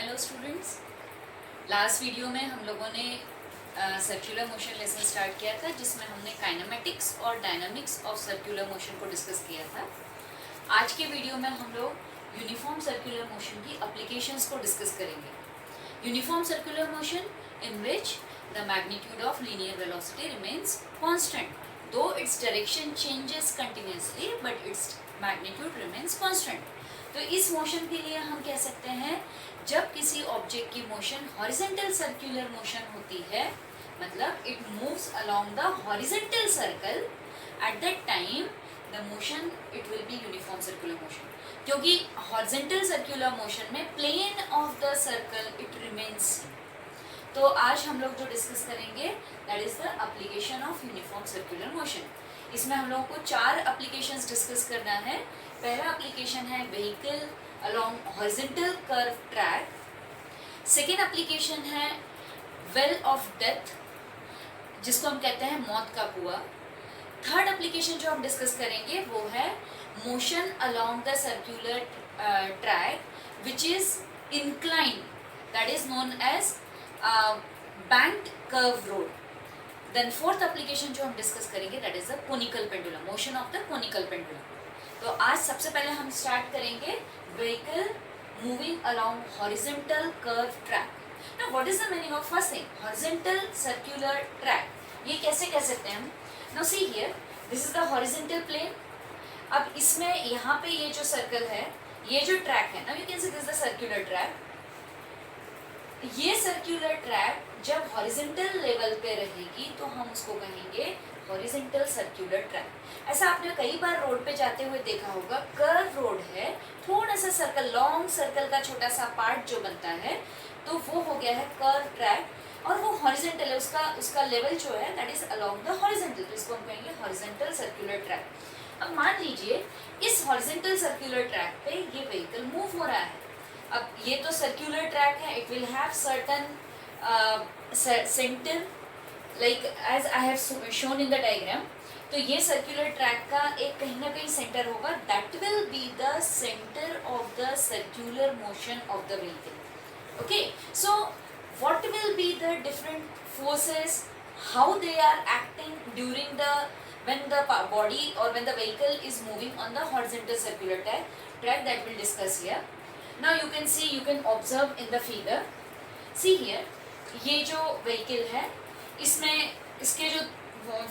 Hello students, last video में हम लोगों ने सर्कुलर मोशन लेसन स्टार्ट किया था जिसमें हमने काइनेमेटिक्स और डायनामिक्स ऑफ सर्कुलर मोशन को डिस्कस किया था। आज के वीडियो में हम लोग यूनिफॉर्म सर्कुलर मोशन की एप्लीकेशंस को डिस्कस करेंगे। Uniform circular motion in which the magnitude of linear velocity remains constant though its direction changes continuously but its magnitude remains constant. तो इस मोशन के लिए हम कह सकते हैं जब किसी ऑब्जेक्ट की मोशन हॉरिजॉन्टल सर्कुलर मोशन होती है, मतलब it moves along the horizontal circle, at that time the motion it will be uniform circular motion, क्योंकि हॉरिजॉन्टल सर्कुलर मोशन में plane of the circle it remains. तो आज हम लोग जो डिस्कस करेंगे that is the application of uniform circular motion. इसमें हम लोगों को 4 एप्लीकेशंस डिस्कस करना है। पहला एप्लीकेशन है vehicle along horizontal curve track. Second application है वेल ऑफ डेथ, जिसको हम कहते हैं मौत का कुआं। थर्ड एप्लीकेशन जो हम डिस्कस करेंगे वो है motion along the circular track which is incline, that is known as banked curve road. Then fourth application जो हम डिस्कस करेंगे that is the conical pendulum, motion of the conical pendulum. तो आज सबसे पहले हम स्टार्ट करेंगे vehicle moving along horizontal curve track. Now what is the meaning of first thing horizontal circular track? ये कैसे कह सकते हैं हम? Now see here, this is the horizontal plane. अब इसमें यहाँ पे ये जो सर्कल है, ये जो ट्रैक है, now you can see this is the circular track. ये सर्कुलर ट्रैक जब हॉरिजॉन्टल लेवल पे रहेगी तो हम उसको कहेंगे हॉरिजॉन्टल सर्कुलर ट्रैक। ऐसा आपने कई बार रोड पे जाते हुए देखा होगा, कर्व रोड है, थोड़ा सा सर्कल, लॉन्ग सर्कल का छोटा सा पार्ट जो बनता है तो वो हो गया है कर्व ट्रैक, और वो हॉरिजॉन्टल है, उसका लेवल जो है that is along the horizontal, तो इसको हम कहेंगे हॉरिजॉन्टल सर्कुलर ट्रैक। अब मान लीजिए इस हॉरिजॉन्टल सर्कुलर ट्रैक पे ये व्हीकल मूव हो रहा है। अब ये तो सर्कुलर ट्रैक है, it will have certain centre like as I have shown in the diagram. तो ये सर्कुलर ट्रैक का एक कहीं ना कहीं सेंटर होगा, that will be the centre of the circular motion of the vehicle. Okay, so what will be the different forces, how they are acting during the when the body or when the vehicle is moving on the horizontal circular track, that will discuss here. Now you can see, you can observe in the figure. See here, ये जो vehicle है इसमें इसके जो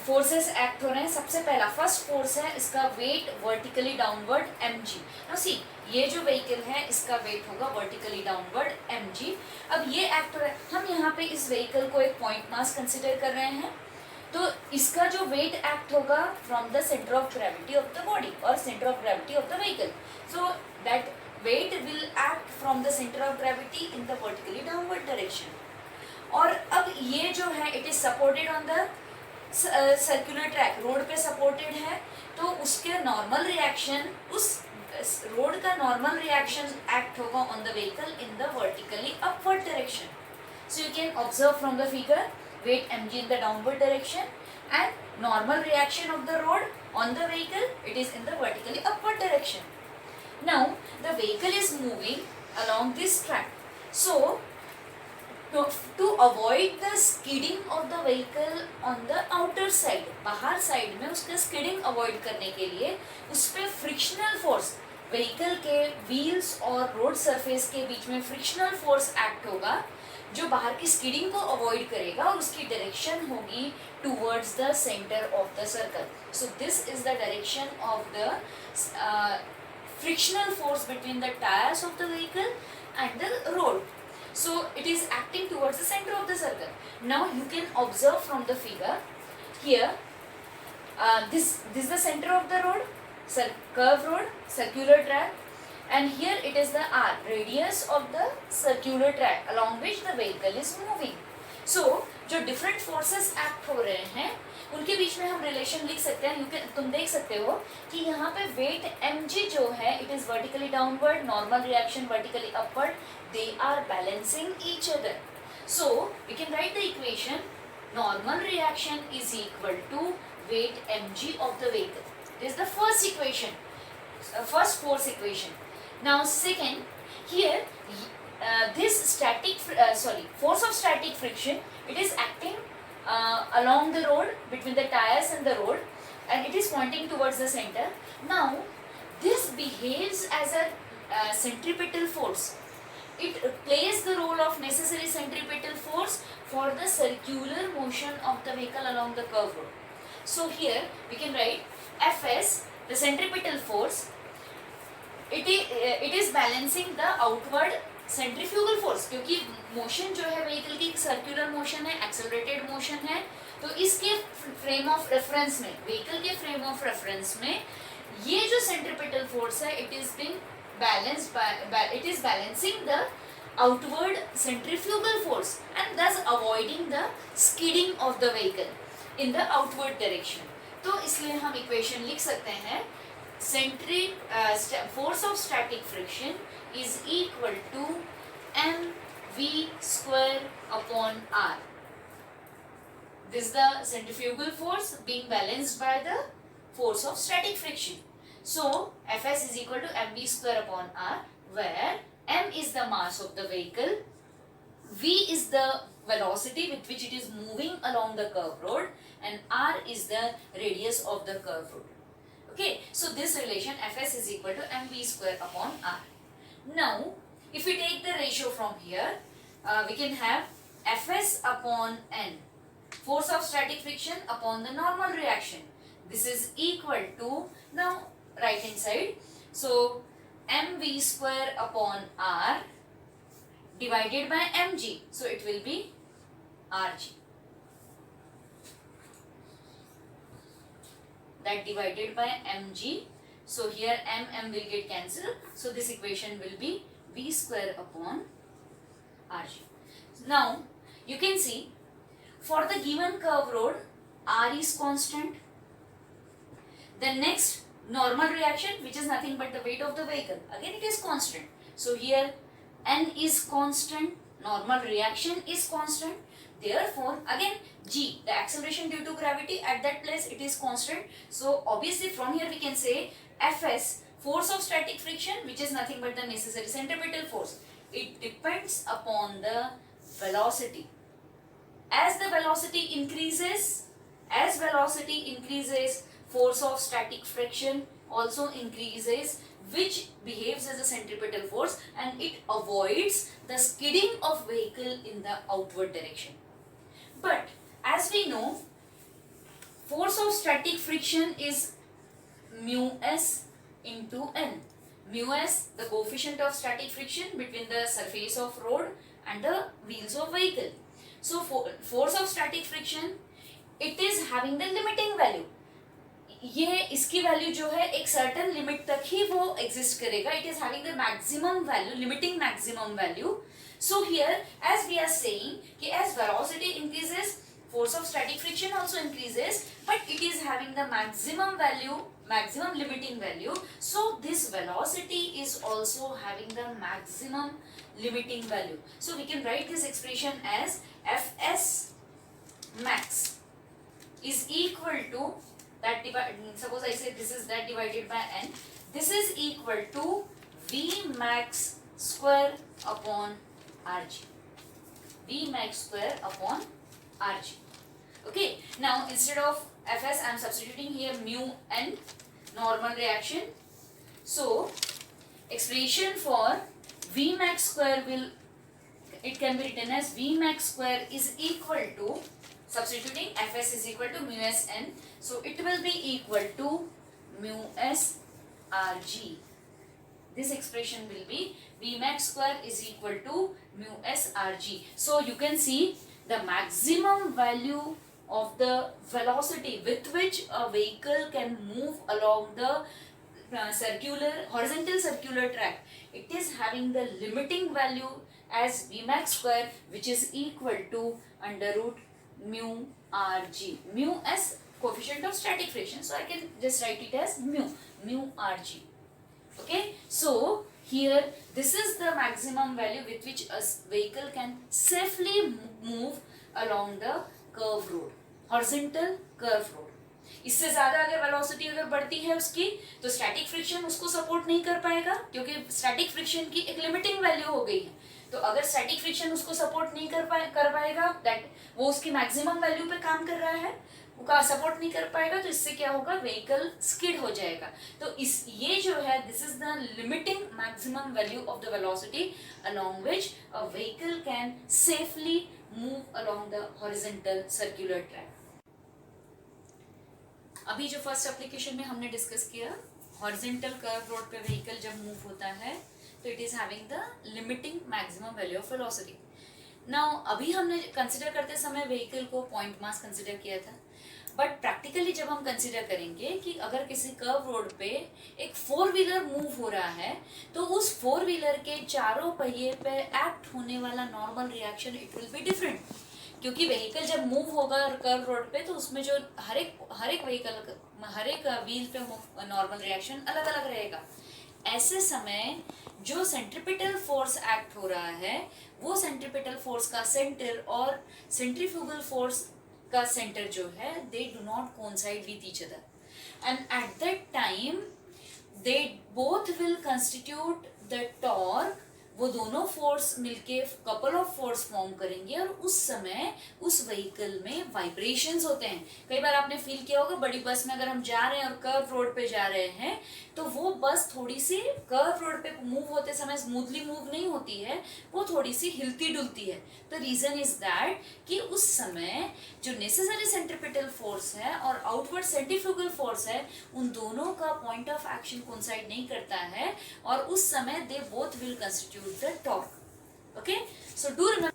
forces act हो रहे हैं, सबसे पहला फर्स्ट फोर्स है इसका weight vertically downward mg। Now see, ये जो व्हीकल है इसका वेट होगा वर्टिकली डाउनवर्ड mg। अब ये एक्ट हो रहा है, हम यहाँ पे इस व्हीकल को एक पॉइंट मास कंसिडर कर रहे हैं, तो इसका जो वेट एक्ट होगा from the centre of gravity of the body और centre of gravity of the vehicle, so that weight will act from the center of gravity in the vertically downward direction. और अब ये जो है it is supported on the circular track, road पे supported है, तो उसके नॉर्मल रिएक्शन, उस रोड का नॉर्मल रिएक्शन एक्ट होगा on the vehicle in the vertically upward direction. So you can observe from the figure, weight mg in the downward direction and normal reaction of the road on the vehicle, it is in the vertically upward direction. Now the vehicle is moving along this track, so to avoid the skidding of the vehicle on the outer side, बाहर side में उसका skidding avoid करने के लिए उस पर frictional force, vehicle के wheels और road surface के बीच में frictional force act होगा जो बाहर की skidding को avoid करेगा, और उसकी direction होगी towards the center of the circle. So this is the direction of the frictional force between the tires of the vehicle and the road. So it is acting towards the center of the circle. Now you can observe from the figure here, this is the center of the road, curve road, circular track, and here it is the r, radius of the circular track along which the vehicle is moving. So जो different forces act हो रहे हैं उनके बीच में हम relation लिख सकते हैं। तुम देख सकते हो कि यहाँ पे वेट mg जो है it is vertically downward, normal reaction vertically upward, they are balancing each other. So we can write the equation normal reaction is equal to weight mg of the vehicle. This is the first equation, first force equation. Now second, here force of static friction, it is acting along the road between the tires and the road, and it is pointing towards the center. Now this behaves as a centripetal force. It plays the role of necessary centripetal force for the circular motion of the vehicle along the curve road. So here we can write Fs, the centripetal force. It is balancing the outward centrifugal force, क्योंकि motion जो है vehicle की circular motion है, accelerated motion है, तो इसके frame of reference में, vehicle के फ्रेम ऑफ रेफरेंस में ये जो सेंट्रीपिटल फोर्स है, it is being balanced bye, it is balancing the outward centrifugal force and thus avoiding the skidding of the vehicle in the outward direction. तो इसलिए हम equation लिख सकते हैं, force of static friction is equal to mv square upon r. This is the centrifugal force being balanced by the force of static friction. So Fs is equal to mv square upon r, where m is the mass of the vehicle, v is the velocity with which it is moving along the curve road, and r is the radius of the curve road. Okay, so this relation Fs is equal to mv square upon r. Now if we take the ratio from here, we can have Fs upon n, force of static friction upon the normal reaction. This is equal to, now right hand side, so mv square upon r divided by mg, so it will be rg. That divided by mg, so here m will get cancelled, so this equation will be v square upon rg. Now you can see, for the given curve road, r is constant. The next normal reaction, which is nothing but the weight of the vehicle, again it is constant. So here n is constant, normal reaction is constant. Therefore again g, the acceleration due to gravity at that place, it is constant. So obviously from here we can say Fs, force of static friction, which is nothing but the necessary centripetal force, it depends upon the velocity. As the velocity increases, force of static friction also increases, which behaves as a centripetal force, and it avoids the skidding of vehicle in the outward direction. But as we know, force of static friction is mu s into n. Mu s, the coefficient of static friction between the surface of road and the wheels of vehicle. So force of static friction, it is having the limiting value. ये इसकी value जो है एक certain limit तक ही वो exist करेगा. It is having the maximum value, limiting maximum value. So here as we are saying कि as velocity increases, force of static friction also increases, but it is having the maximum value, maximum limiting value. So this velocity is also having the maximum limiting value. So we can write this expression as Fs max is equal to that suppose I say this is that divided by n, this is equal to V max square upon Rg. V max square upon Rg. Okay, now instead of Fs I am substituting here mu n, normal reaction. So expression for V max square will, it can be written as V max square is equal to, substituting Fs is equal to mu s n, so it will be equal to mu s Rg. This expression will be V max square is equal to mu s Rg. So you can see the maximum value of the velocity with which a vehicle can move along the horizontal circular track, it is having the limiting value as V max square, which is equal to under root mu Rg. Mu as coefficient of static friction, so I can just write it as mu Rg. Okay, so here this is the maximum value with which a vehicle can safely move along the curve road, horizontal curve road. इससे ज्यादा अगर velocity अगर बढ़ती है उसकी, तो static friction उसको support नहीं कर पाएगा, क्योंकि स्टैटिक फ्रिक्शन की एक लिमिटिंग वैल्यू हो गई है। तो अगर स्टैटिक फ्रिक्शन उसको सपोर्ट नहीं कर पाएगा, दैट वो उसकी मैक्सिमम वैल्यू पे काम कर रहा है, वो सपोर्ट नहीं कर पाएगा, तो इससे क्या होगा, व्हीकल स्किड हो जाएगा। तो इस ये जो है, this is the limiting maximum value of the velocity along which a vehicle can safely move along the horizontal circular track. अभी जो फर्स्ट एप्लीकेशन में हमने डिस्कस किया, हॉरिजॉन्टल कर्व रोड पे व्हीकल जब मूव होता है तो it is having the limiting maximum value of velocity. Now अभी हमने कंसिडर करते समय व्हीकल को पॉइंट मास कंसिडर किया था, बट प्रैक्टिकली जब हम कंसिडर करेंगे कि अगर किसी कर्व रोड पे एक 4 व्हीलर मूव हो रहा है, तो उस 4 व्हीलर के चारों पहिए पे एक्ट होने वाला normal reaction it will be different, क्योंकि व्हीकल जब मूव होगा कर्व रोड पे तो उसमें जो हर एक व्हीकल, हर एक व्हील पे नॉर्मल रिएक्शन अलग अलग रहेगा। ऐसे समय जो सेंट्रीपिटल फोर्स एक्ट हो रहा है, वो सेंट्रीपिटल फोर्स का सेंटर और सेंट्रीफ्यूगल फोर्स का सेंटर जो है, they do not coincide with each other, and eight that time they both will constitute the torque. वो दोनों फोर्स मिलके कपल ऑफ फोर्स फॉर्म करेंगे, और उस समय उस व्हीकल में वाइब्रेशंस होते हैं। कई बार आपने फील किया होगा, बड़ी बस में अगर हम जा रहे हैं और कर्व रोड पे जा रहे हैं, तो वो बस थोड़ी सी कर्व रोड पे मूव होते समय स्मूथली मूव नहीं होती है, वो थोड़ी सी हिलती डुलती है। द रीजन इज दैट कि उस समय जो नेसेसरी सेंट्रीपिटल फोर्स है और आउटवर्ड सेंट्रीफ्यूगल फोर्स है, उन दोनों का पॉइंट ऑफ एक्शन कोइंसाइड नहीं करता है, और उस समय they both will constitute the torque. Okay, so do remember.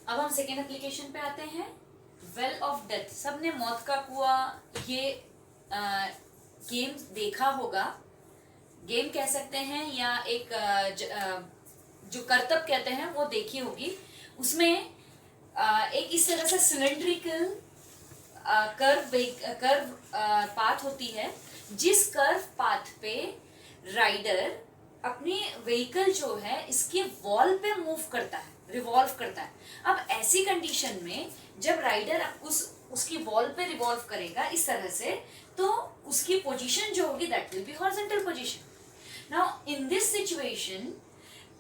अब हम सेकेंड एप्लीकेशन पे आते हैं, वेल ऑफ डेथ। सबने मौत का कुआं ये गेम देखा होगा, गेम कह सकते हैं या एक जो करतब कहते हैं वो देखी होगी। उसमें एक इस तरह से सिलेंड्रिकल कर्व पाथ होती है, जिस कर्व पाथ पे राइडर अपनी व्हीकल जो है इसके वॉल पे मूव करता है, रिवॉल्व करता है। अब ऐसी कंडीशन में जब राइडर उसकी वॉल पे रिवॉल्व करेगा इस तरह से, तो उसकी पोजीशन जो होगी that will B horizontal position. Now in this situation,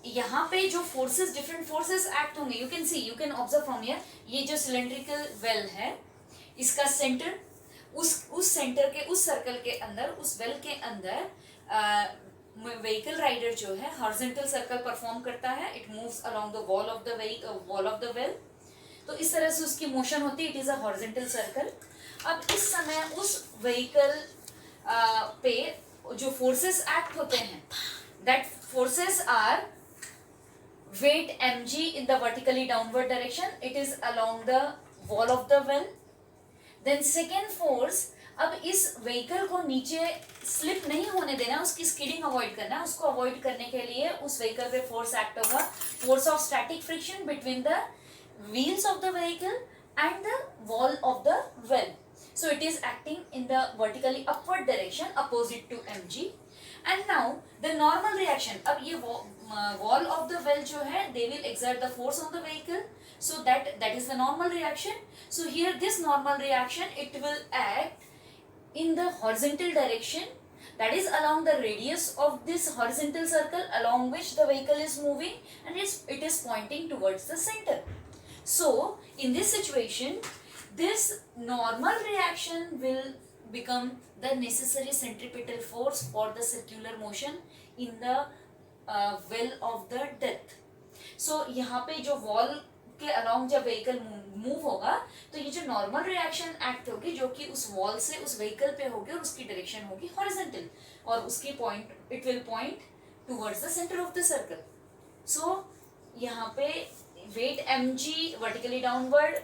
यहाँ पे जो फोर्सेस, डिफरेंट फोर्सेस एक्ट होंगे, you can observe from here. ये जो सिलेंड्रिकल वेल है, इसका सेंटर उस सेंटर के, उस सर्कल के अंदर, उस वेल के अंदर व्हीकल राइडर जो है हॉरिजॉन्टल सर्कल परफॉर्म करता है। It moves along the wall of the well. तो इस तरह से उसकी मोशन होती है, it is a horizontal circle. अब इस समय उस व्हीकल पे जो फोर्सेस एक्ट होते हैं, that forces are weight mg in the vertically downward direction, it is along the wall of the well. Then second force, अब इस व्हीकल को नीचे स्लिप नहीं होने देना, उसकी स्किडिंग अवॉइड करना। उसको अवॉइड करने के लिए उस व्हीकल पे फोर्स एक्ट होगा, force of static friction between the wheels of the vehicle and the wall of the well. So it is acting in the vertically upward direction opposite to mg. And now the normal reaction, अब ये wall of the well जो है, they will exert the force on the vehicle, so that is the normal reaction. So here this normal reaction, it will act in the horizontal direction, that is along the radius of this horizontal circle along which the vehicle is moving, and it is pointing towards the center. So in this situation, this normal reaction will become the necessary centripetal force for the circular motion in the well of the death. So यहाँ पे जो wall के along जब vehicle move होगा, तो ये जो normal reaction act होगी, जो कि उस wall से उस vehicle पे होगी, और उसकी direction होगी horizontal, और उसकी it will point towards the center of the circle. So यहाँ पे weight mg vertically downward,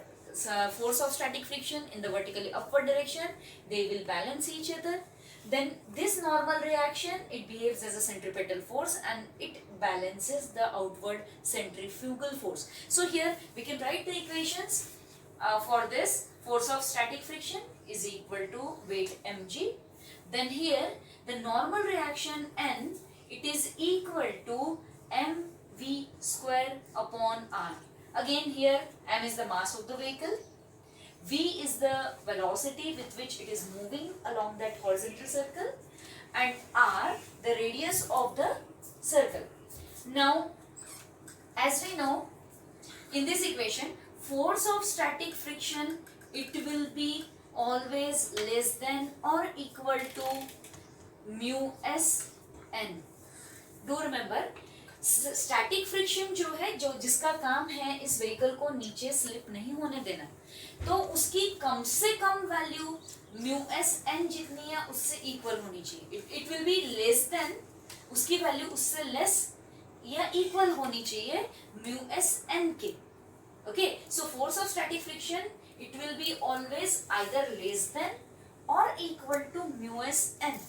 force of static friction in the vertically upward direction, they will balance each other. Then this normal reaction, it behaves as a centripetal force and it balances the outward centrifugal force. So here we can write the equations for this. Force of static friction is equal to weight mg. Then here the normal reaction n, it is equal to mv square upon r. Again here m is the mass of the vehicle, V is the velocity with which it is moving along that horizontal circle, and R the radius of the circle. Now, as we know, in this equation, force of static friction, it will be always less than or equal to mu s n. Do remember, static friction जो है, जो जिसका काम है इस vehicle को नीचे slip नहीं होने देना, तो उसकी कम से कम वैल्यू म्यू एस एन जितनी है उससे इक्वल होनी चाहिए. It will be less than, उसकी वैल्यू उससे लेस या इक्वल होनी चाहिए म्यू एस एन के. Okay, so force of static friction it will be always either less than और equal to mu S N.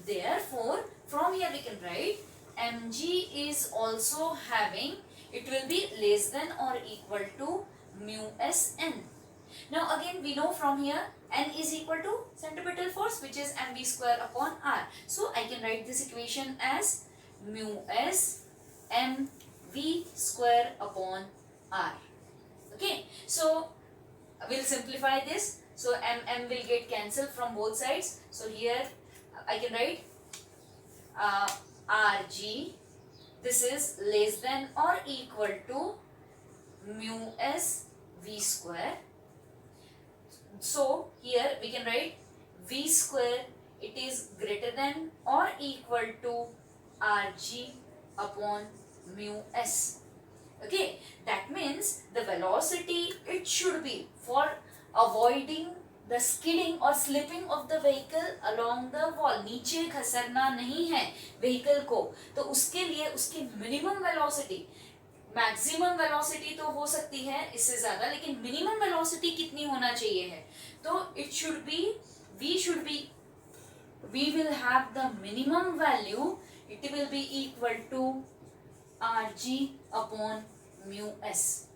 Therefore, from here we can write mg is also having, it will be less than or equal to mu s n. Now again we know from here n is equal to centripetal force, which is mv square upon r. So I can write this equation as mu s mv square upon r. Okay, so we'll simplify this. So m will get cancelled from both sides. So here I can write Rg, this is less than or equal to mu s v square. So here we can write v square, it is greater than or equal to Rg upon mu s. Okay, that means the velocity, it should be for avoiding the skidding or slipping of the vehicle along the wall. नीचे खसरना नहीं है vehicle को, तो उसके लिए उसकी minimum velocity, maximum velocity तो हो सकती है इससे ज़्यादा, लेकिन minimum velocity कितनी होना चाहिए है, तो it should be, we will have the minimum value, it will be equal to Rg upon mu s,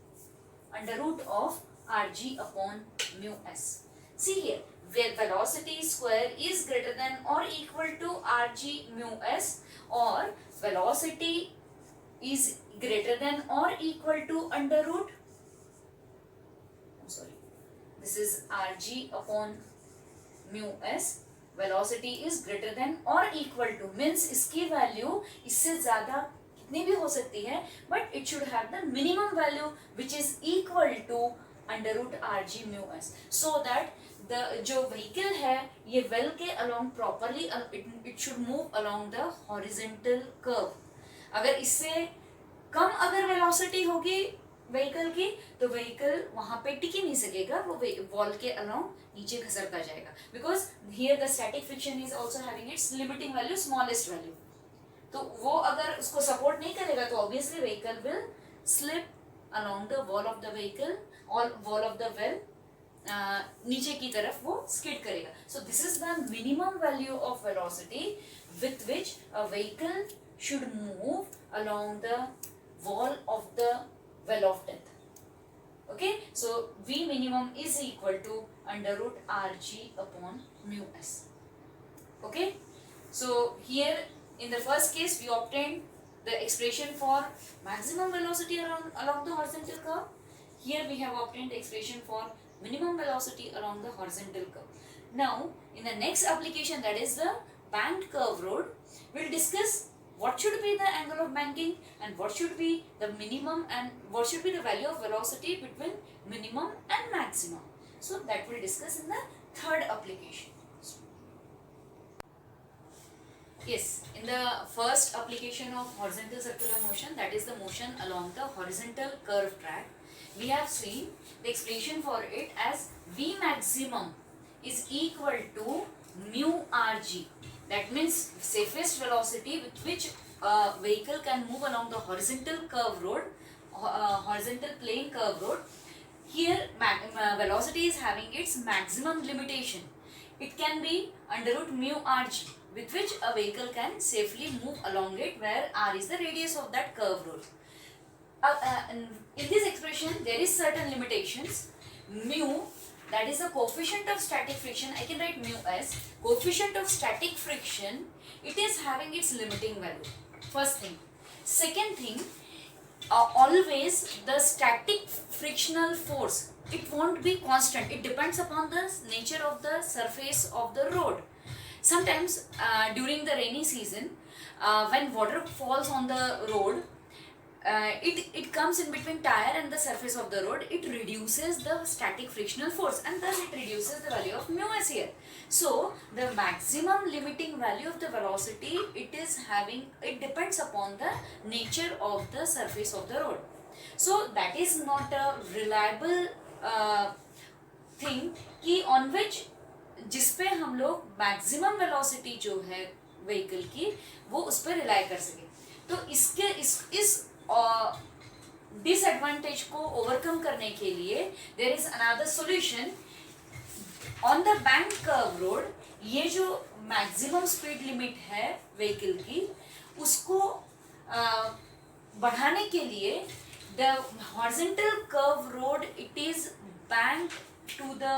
under root of Rg upon mu s. See here, where velocity square is greater than or equal to Rg mu s, or velocity is greater than or equal to under root, this is Rg upon mu s, velocity is greater than or equal to means इसकी value इससे ज़्यादा कितनी भी हो सकती है, but it should have the minimum value which is equal to under root Rg mu s, so that जो vehicle है ये वेल के along properly, it should move along the horizontal curve. अगर इससे कम अगर वेलोसिटी होगी व्हीकल की, तो व्हीकल वहां पे टिक ही नहीं सकेगा, वो वॉल के अलोंग नीचे खसरता जाएगा, because here the static friction is also having its limiting value, smallest value. तो वो अगर उसको सपोर्ट नहीं करेगा तो obviously vehicle will slip along the wall of the vehicle और वॉल ऑफ द वेल, नीचे की तरफ वो स्किड करेगा. So this is the minimum value of velocity with which a vehicle should move along the wall of the well of death. Okay, so V minimum is equal to under root Rg upon mu s. Okay, so here in the first case we obtained the expression for maximum velocity along the horizontal curve. Here we have obtained the expression for minimum velocity along the horizontal curve. Now in the next application, that is the banked curve road, we'll discuss what should be the angle of banking and what should be the minimum and what should be the value of velocity between minimum and maximum. So that we'll discuss in the third application. Yes, in the first application of horizontal circular motion, that is the motion along the horizontal curve track, we have seen the expression for it as V maximum is equal to mu Rg. That means safest velocity with which a vehicle can move along the horizontal curve road, horizontal plane curve road. Here velocity is having its maximum limitation. It can be under root mu Rg, with which a vehicle can safely move along it, where R is the radius of that curve road. In this expression there is certain limitations. Mu, that is the coefficient of static friction, I can write mu as coefficient of static friction, it is having its limiting value. First thing. Second thing, always the static frictional force, it won't be constant. It depends upon the nature of the surface of the road. Sometimes during the rainy season, when water falls on the road, it comes in between tire and the surface of the road. It reduces the static frictional force, and thus it reduces the value of mu s here. So the maximum limiting value of the velocity, it depends upon the nature of the surface of the road. So that is not a reliable thing कि on which जिस पे हम लोग maximum velocity जो है vehicle की वो उस पर रिलाई कर सके. तो इसके इस डिसएडवांटेज को ओवरकम करने के लिए there is another solution. On the bank curve road, ये जो मैक्सिमम स्पीड लिमिट है व्हीकल की, उसको बढ़ाने के लिए the horizontal curve road, it is banked to the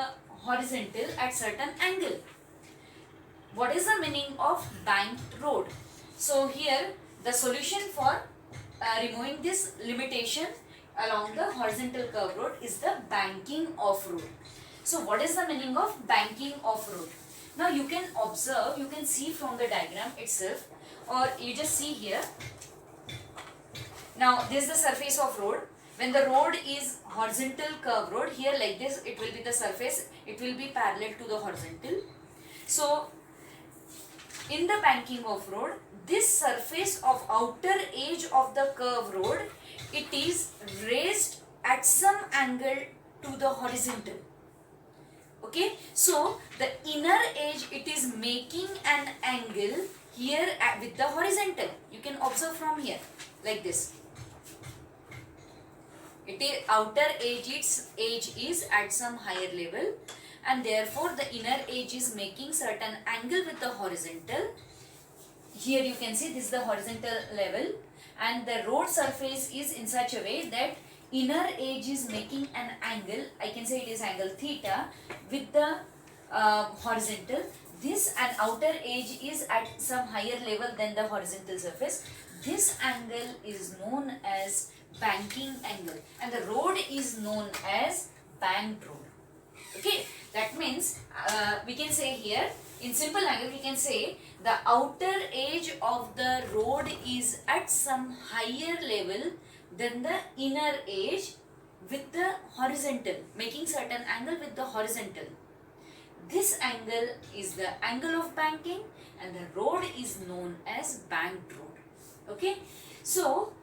horizontal at certain angle. What is the meaning of banked road? So here the solution for removing this limitation along the horizontal curve road is the banking off road. So what is the meaning of banking off road? Now you can observe, you can see from the diagram itself, or you just see here. Now this is the surface of road. When the road is horizontal curve road, here like this, it will be the surface, it will be parallel to the horizontal. So in the banking of road, this surface of outer edge of the curve road, it is raised at some angle to the horizontal. Okay, so the inner edge, it is making an angle here with the horizontal. You can observe from here like this. It is outer edge, its edge is at some higher level, and therefore the inner edge is making certain angle with the horizontal. Here you can see this is the horizontal level, and the road surface is in such a way that inner edge is making an angle, I can say it is angle theta, with the horizontal. This and outer edge is at some higher level than the horizontal surface. This angle is known as banking angle, and the road is known as banked road. Okay, that means we can say here in simple language, we can say the outer edge of the road is at some higher level than the inner edge with the horizontal, making certain angle with the horizontal. This angle is the angle of banking, and the road is known as banked road. Okay, so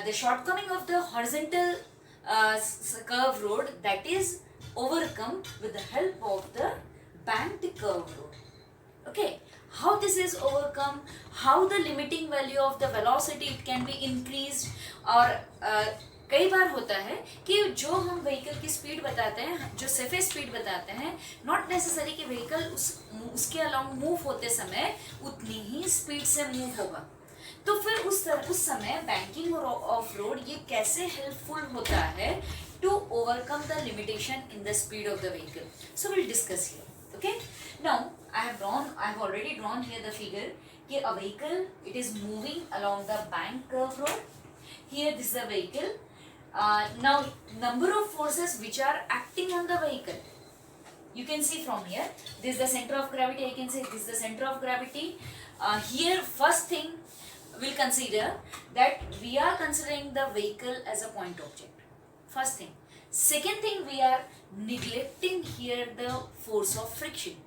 the shortcoming of the horizontal curve road, that is overcome with the help of the banked curve road. Okay, how this is overcome, how the limiting value of the velocity it can be increased. और कई बार होता है कि जो हम vehicle की speed बताते हैं, जो सरफेस स्पीड बताते हैं, नॉट नेसेसरी कि व्हीकल उसके अलोंग मूव होते समय उतनी ही स्पीड से मूव होगा. तो फिर उस समय बैंकिंग ऑफ रोड ये कैसे हेल्पफुल होता है to overcome the limitation in the speed of the vehicle. So will discuss here. Okay, now I have already drawn here the figure कि a vehicle it is moving along the bank curve road. Here this the vehicle. Now number of forces which are acting on the vehicle, you can see from here. This is the center of gravity, I can say this is the center of gravity. Here first thing we'll consider that we are considering the vehicle as a point object. First thing. Second thing, we are neglecting here the force of friction.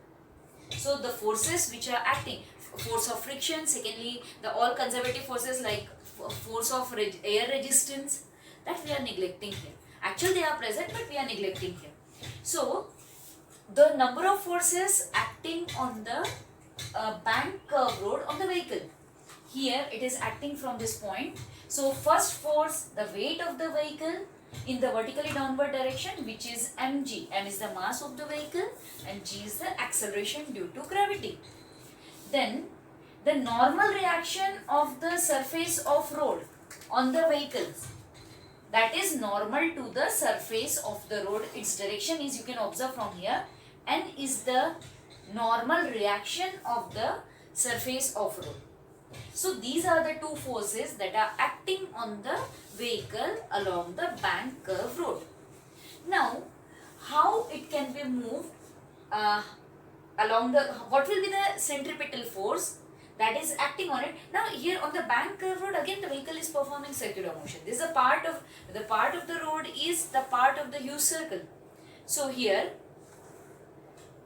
So the forces which are acting, force of friction, secondly the all conservative forces like force of air resistance, that we are neglecting here. Actually they are present, but we are neglecting here. So the number of forces acting on the bank curve road on the vehicle, here it is acting from this point. So first force, the weight of the vehicle in the vertically downward direction, which is mg. M is the mass of the vehicle and g is the acceleration due to gravity. Then the normal reaction of the surface of road on the vehicles, that is normal to the surface of the road. Its direction is, you can observe from here, n is the normal reaction of the surface of road. So these are the two forces that are acting on the vehicle along the bank curve road. Now how it can be moved along the, what will be the centripetal force that is acting on it. Now here on the bank curve road, again the vehicle is performing circular motion. This is a part of the road is the part of the huge circle. So here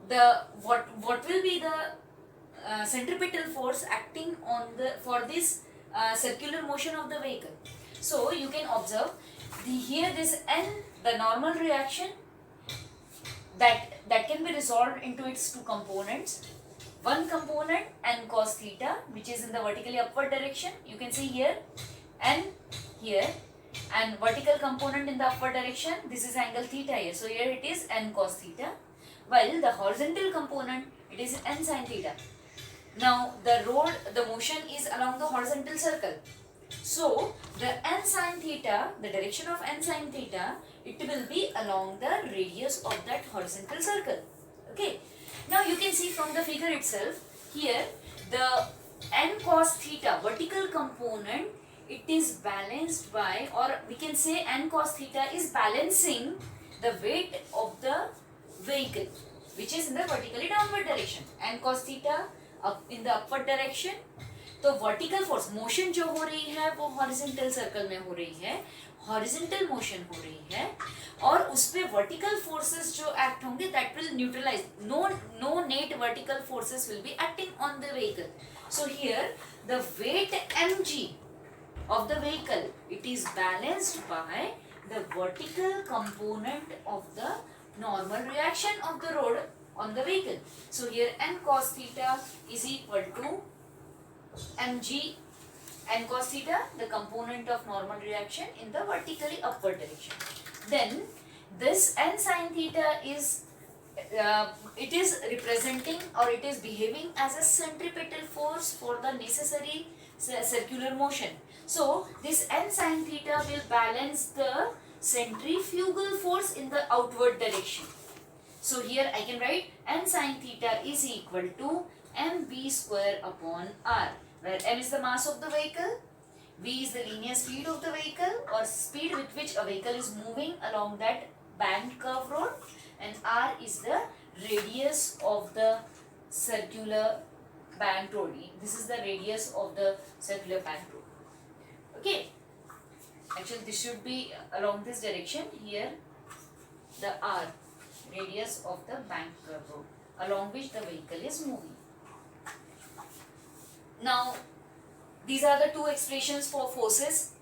the what will be the centripetal force acting on the for this circular motion of the vehicle. So you can observe here this n, the normal reaction that can be resolved into its two components. One component n cos theta, which is in the vertically upward direction. You can see here n here, and vertical component in the upward direction. This is angle theta here. So here it is n cos theta, while the horizontal component, it is n sin theta. Now the motion is along the horizontal circle. So the n sin theta, the direction of n sin theta, it will be along the radius of that horizontal circle. Okay. Now you can see from the figure itself, here the n cos theta vertical component, it is balanced by, or we can say n cos theta is balancing the weight of the vehicle, which is in the vertically downward direction. N cos theta up in the upward direction. तो vertical force motion जो हो रही है वो horizontal circle में हो रही है, हॉरिजॉन्टल मोशन हो रही है, और उस पे वर्टिकल फोर्सेस जो एक्ट होंगे that will neutralise, no net vertical forces will be acting on the vehicle. So here the weight mg of the vehicle, it is balanced by the vertical component of the normal reaction of the road on the vehicle. So here n cos theta is equal to mg, n cos theta, the component of normal reaction in the vertically upward direction. Then this n sin theta is it is representing, or it is behaving as a centripetal force for the necessary circular motion. So this n sin theta will balance the centrifugal force in the outward direction. So here I can write n sin theta is equal to mv square upon r, where m is the mass of the vehicle, v is the linear speed of the vehicle, or speed with which a vehicle is moving along that banked curve road, and r is the radius of the circular banked road. This is the radius of the circular banked road. Okay, actually this should be along this direction. Here the r, radius of the banked curve road along which the vehicle is moving. Now these are the two expressions for forces,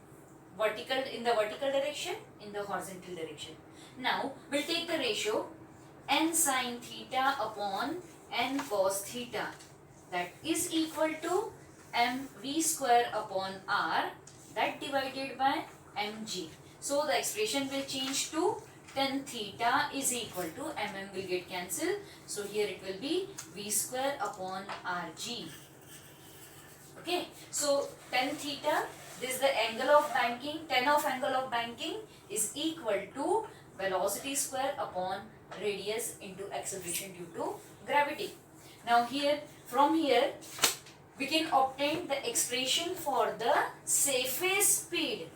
vertical in the vertical direction, in the horizontal direction. Now we'll take the ratio n sin theta upon n cos theta, that is equal to mv square upon r, that divided by mg. So the expression will change to tan theta is equal to will get cancelled. So here it will be v square upon rg. Okay, so tan theta, this is the angle of banking, tan of angle of banking is equal to velocity square upon radius into acceleration due to gravity. Now here, from here, we can obtain the expression for the safest speed.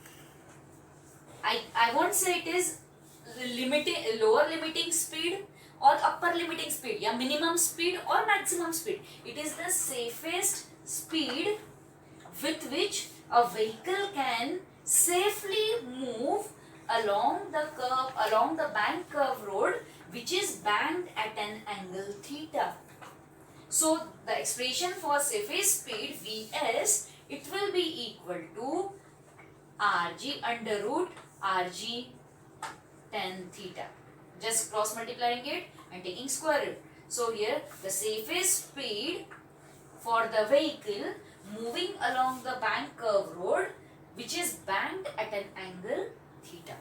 I won't say it is lower limiting speed or upper limiting speed, या minimum speed or maximum speed. It is the safest speed with which a vehicle can safely move along the curve, along the bank curve road, which is banked at an angle theta. So the expression for safest speed Vs, it will be equal to Rg under root Rg tan theta. Just cross multiplying it and taking square root. So here the safest speed for the vehicle moving along the bank curve road, which is banked at an angle theta.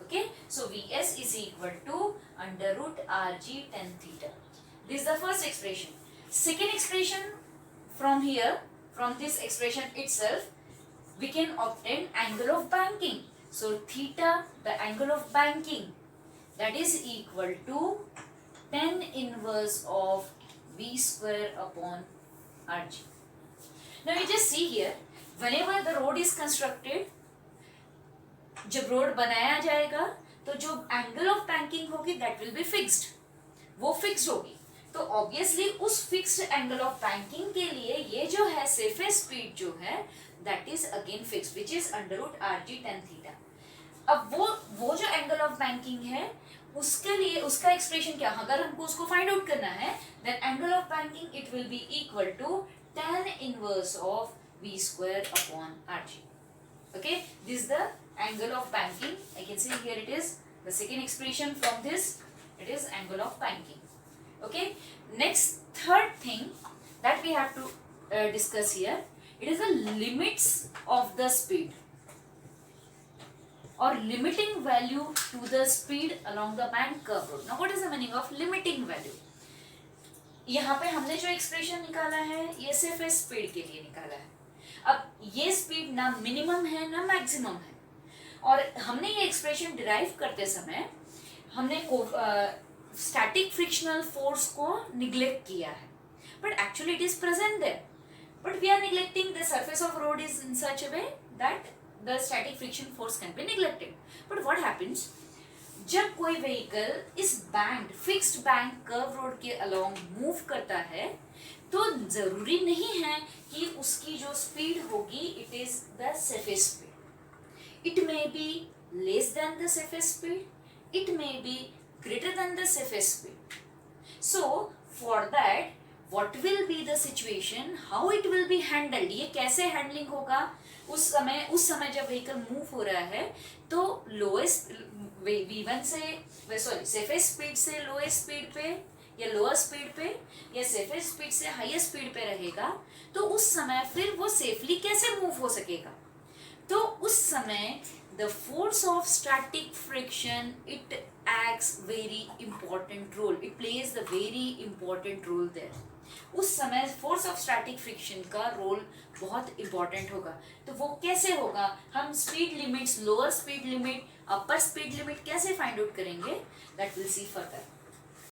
Okay, so Vs is equal to under root Rg tan theta. This is the first expression. Second expression, from here, from this expression itself, we can obtain angle of banking. So theta, the angle of banking, that is equal to tan inverse of V square upon Rg. Now you just see here, whenever the road is constructed, जब road बनाया जाएगा तो जो angle of banking होगी that will be fixed, वो fixed होगी। तो obviously उस फिक्स्ड एंगल ऑफ बैंकिंग के लिए ये जो है सरफेस स्पीड जो है that is again fixed which is √rg tan theta. अब वो जो एंगल ऑफ बैंकिंग है उसके लिए उसका एक्सप्रेशन क्या, अगर हमको उसको फाइंड आउट करना है then angle of banking it will be equal to tan inverse of v square upon rg। okay, this is the angle of banking. I can say here it is the second expression from this, it is angle of banking. Okay, next third thing that we have to discuss here, it is the limits of the speed or limiting value to the speed along the bank curve road. Now what is the meaning of limiting value? यहाँ पे हमने जो expression निकाला है ये सिर्फ इस speed के लिए निकाला है। अब ये स्पीड ना मिनिमम है ना मैक्सिमम है, और हमने ये एक्सप्रेशन डिराइव करते समय हमने स्टैटिक फ्रिक्शनल फोर्स को निग्लेक्ट किया है, but actually it is present there, but we are neglecting the surface of road is in such a way that the static friction force can be neglected. But what happens, जब कोई vehicle इस band fixed bank curve road के along move करता है तो जरूरी नहीं है कि उसकी जो स्पीड होगी it is the surface speed, it may be less then the surface speed, it may be greater than the surface speed. So for that what will be the situation, how it will be handled, ये कैसे handling होगा उस समय जब vehicle move हो रहा है तो लोएस्ट v1 से सरफेस स्पीड से लोएस्ट स्पीड पे या लोअर स्पीड पे या सरफेस स्पीड से हाईएस्ट स्पीड पे रहेगा, तो उस समय फिर वो सेफली कैसे मूव हो सकेगा। तो उस समय the force of static friction it acts very important role, it plays the very important role there. उस समय फोर्स ऑफ स्टैटिक फ्रिक्शन का रोल बहुत इंपॉर्टेंट होगा। तो वो कैसे होगा, हम speed limits, lower speed limit, upper speed limit कैसे फाइंड आउट करेंगे, दैट विल सी फर्दर।